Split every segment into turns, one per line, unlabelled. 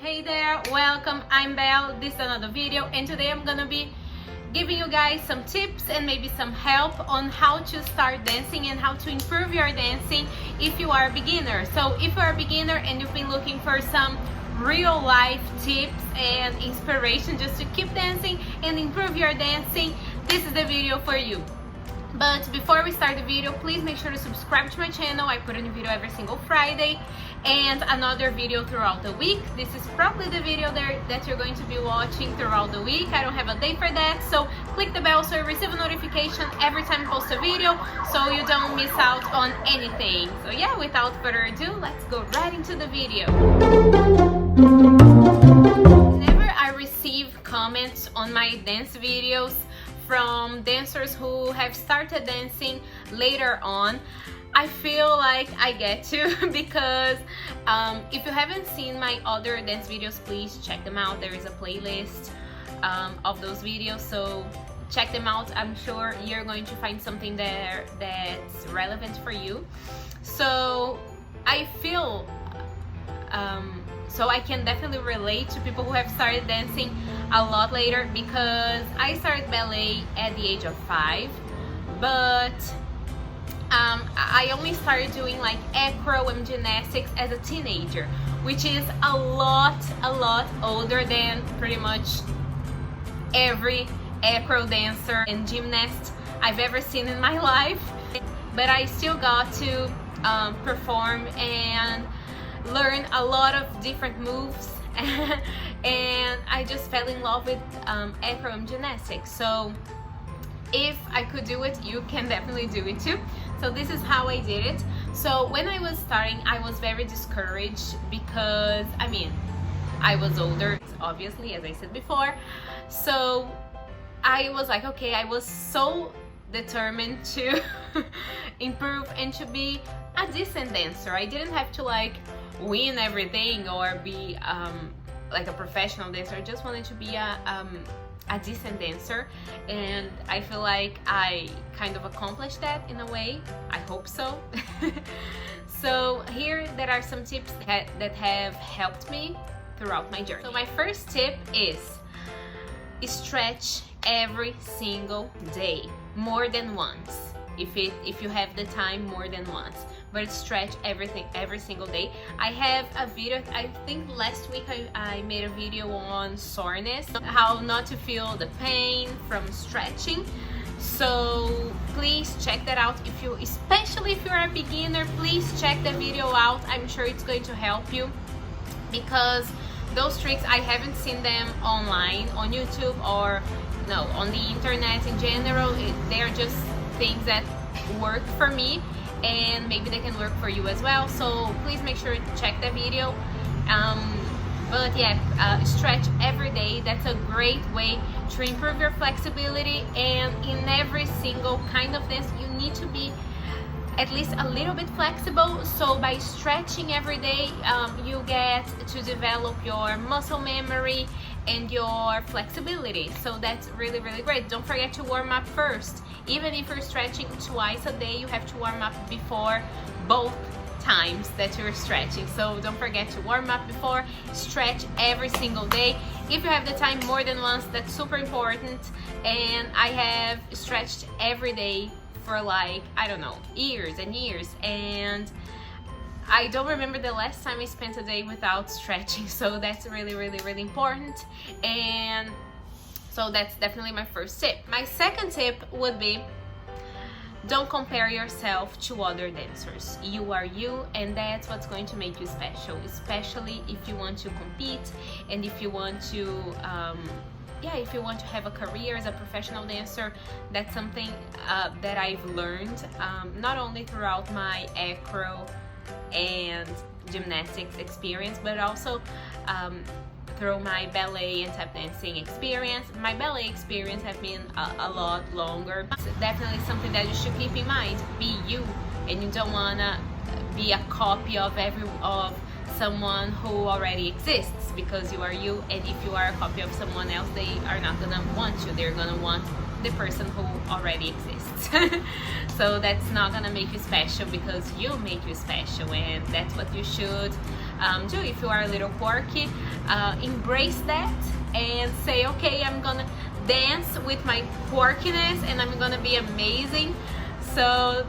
Hey there, welcome. I'm Belle. This is another video, and today I'm gonna be giving you guys some tips and maybe some help on how to start dancing and how to improve your dancing if you are a beginner. So if you're a beginner and you've been looking for some real life tips and inspiration just to keep dancing and improve your dancing, this is the video for you. But before we start the video, please make sure to subscribe to my channel. I put a new video every single Friday and another video throughout the week. This is probably the video that you're going to be watching throughout the week. I don't have a day for that, so click the bell so you receive a notification every time I post a video so you don't miss out on anything. So yeah, without further ado, let's go right into the video. Whenever I receive comments on my dance videos from dancers who have started dancing later on, I feel like I get to because if you haven't seen my other dance videos, please check them out. There is a playlist of those videos, so check them out. I'm sure you're going to find something there that's relevant for you. So I feel so I can definitely relate to people who have started dancing a lot later, because I started ballet at the age of 5, but I only started doing like acro and gymnastics as a teenager, which is a lot older than pretty much every acro dancer and gymnast I've ever seen in my life. But I still got to perform and learn a lot of different moves and I just fell in love with acro and gymnastics. So if I could do it, you can definitely do it too. So this is how I did it. So when I was starting, I was very discouraged because I was older, obviously, as I said before. So I was like, okay, I was so determined to improve and to be a decent dancer. I didn't have to like win everything or be like a professional dancer. I just wanted to be a decent dancer, and I feel like I kind of accomplished that in a way. I hope so. So here there are some tips that have helped me throughout my journey. So my first tip is stretch every single day, more than once. If you have the time, more than once, but stretch every single day. I have a video, I think last week I made a video on soreness, how not to feel the pain from stretching. So please check that out. Especially if you're a beginner, please check the video out. I'm sure it's going to help you, because those tricks, I haven't seen them online on YouTube or on the internet in general. They're just things that work for me, and maybe they can work for you as well. So please make sure to check the video. But yeah, stretch every day. That's a great way to improve your flexibility, and in every single kind of dance you need to be at least a little bit flexible. So by stretching every day, you get to develop your muscle memory and your flexibility. So that's really great. Don't forget to warm up first. Even if you're stretching twice a day, you have to warm up before both times that you're stretching. So don't forget to warm up before. Stretch every single day. If you have the time, more than once, that's super important. And I have stretched every day for like, I don't know, years and years, and I don't remember the last time I spent a day without stretching. So that's really important. And so that's definitely my first tip. My second tip would be, don't compare yourself to other dancers. You are you, and that's what's going to make you special, especially if you want to compete and if you want to if you want to have a career as a professional dancer. That's something that I've learned not only throughout my acro and gymnastics experience, but also through my ballet and tap dancing experience. My ballet experience has been a lot longer. It's definitely something that you should keep in mind. Be you, and you don't wanna be a copy of someone who already exists, because you are you, and if you are a copy of someone else, they are not gonna want you. They're gonna want the person who already exists. So that's not gonna make you special, because you make you special, and that's what you should do. If you are a little quirky, embrace that and say, okay, I'm gonna dance with my quirkiness and I'm gonna be amazing. So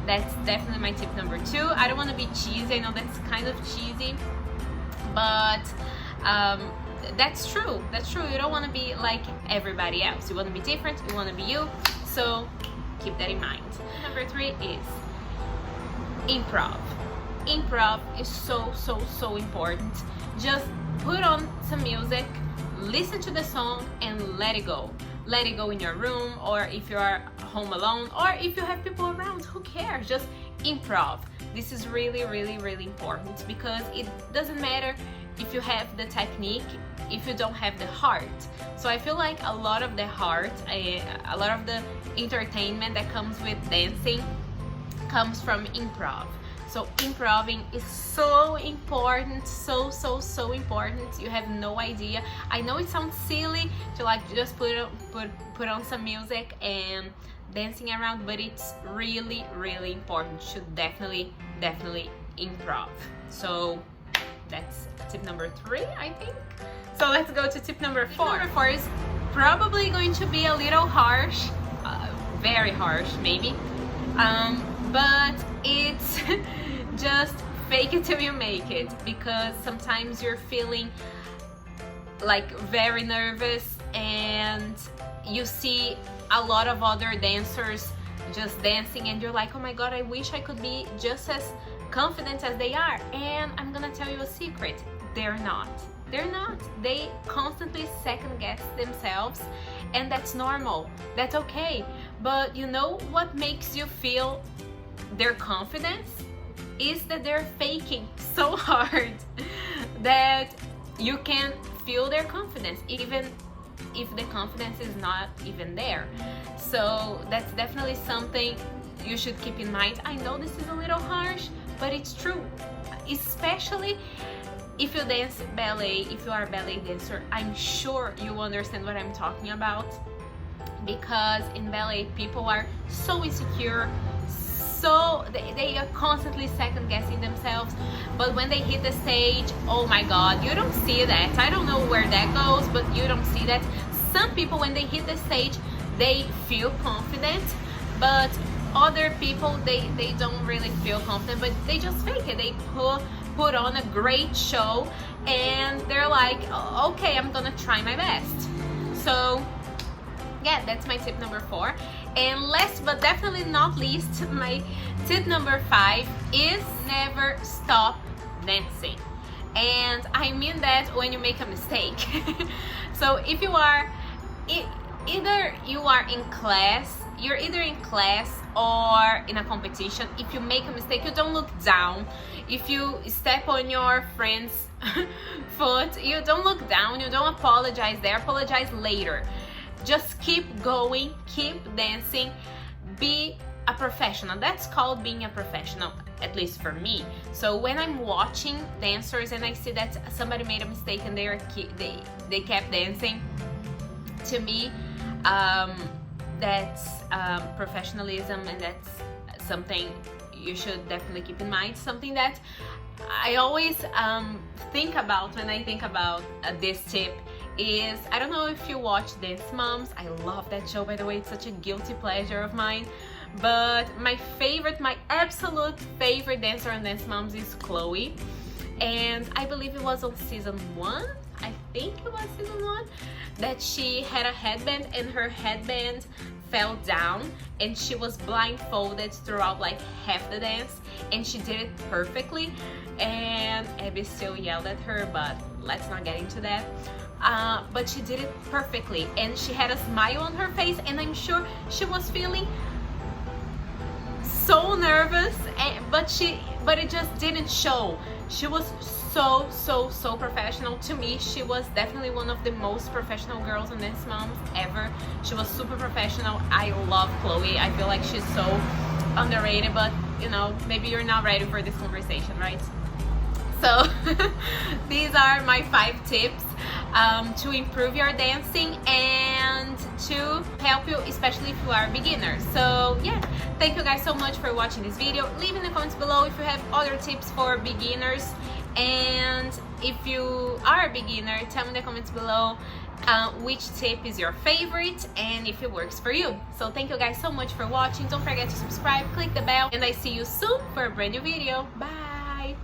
that's definitely my tip number 2. I don't want to be cheesy. I know that's kind of cheesy, but that's true. That's true. You don't want to be like everybody else. You want to be different. You want to be you. So keep that in mind. Number 3 is improv. Improv is so important. Just put on some music, listen to the song, and let it go. Let it go in your room, or if you are home alone, or if you have people around, who cares? Just improv. This is really important, because it doesn't matter if you have the technique if you don't have the heart. So I feel like a lot of the heart, a lot of the entertainment that comes with dancing comes from improv. So improving is so important, so important. You have no idea. I know it sounds silly to like just put on some music and dancing around, but it's really important. You should definitely improv. So that's tip number 3, I think. So let's go to tip number 4. Tip number 4 is probably going to be a little harsh, very harsh maybe, but it's just fake it till you make it, because sometimes you're feeling like very nervous and you see a lot of other dancers just dancing and you're like, oh my god, I wish I could be just as confident as they are. And I'm gonna tell you a secret, they're not. They constantly second guess themselves, and that's normal, that's okay. But you know what makes you feel their confidence is that they're faking so hard that you can feel their confidence even if the confidence is not even there. So that's definitely something you should keep in mind. I know this is a little harsh, but it's true, especially if you dance ballet. If you are a ballet dancer, I'm sure you understand what I'm talking about, because in ballet people are so insecure, so they are constantly second guessing themselves. But when they hit the stage, oh my god, you don't see that. I don't know where that goes, but you don't see that. Some people, when they hit the stage, they feel confident, but other people, they don't really feel confident, but they just fake it. They put on a great show and they're like, okay, I'm gonna try my best. So yeah, that's my tip number 4. And last but definitely not least, my tip number 5 is never stop dancing. And I mean that when you make a mistake. So if you are either you are in class, you're either in class or in a competition, if you make a mistake, you don't look down. If you step on your friend's foot, you don't look down, you don't apologize there, apologize later. Just keep going, keep dancing, be a professional. That's called being a professional, at least for me. So when I'm watching dancers and I see that somebody made a mistake and they kept dancing, to me, that's professionalism, and that's something you should definitely keep in mind. Something that I always think about when I think about this tip is, I don't know if you watch Dance Moms. I love that show, by the way. It's such a guilty pleasure of mine. But my absolute favorite dancer on Dance Moms is Chloe. And I believe it was on season 1, I think it was season 1, that she had a headband and her headband fell down and she was blindfolded throughout like half the dance, and she did it perfectly. And Abby still yelled at her, but let's not get into that. But she did it perfectly, and she had a smile on her face, and I'm sure she was feeling so nervous, but it just didn't show. She was so professional. To me, she was definitely one of the most professional girls on Dance Moms ever. She was super professional. I love Chloe. I feel like she's so underrated, but you know, maybe you're not ready for this conversation, right? So these are my 5 tips to improve your dancing and to help you, especially if you are a beginner. So yeah, thank you guys so much for watching this video. Leave in the comments below if you have other tips for beginners, and if you are a beginner, tell me in the comments below which tip is your favorite and if it works for you. So thank you guys so much for watching. Don't forget to subscribe, click the bell, and I see you soon for a brand new video. Bye!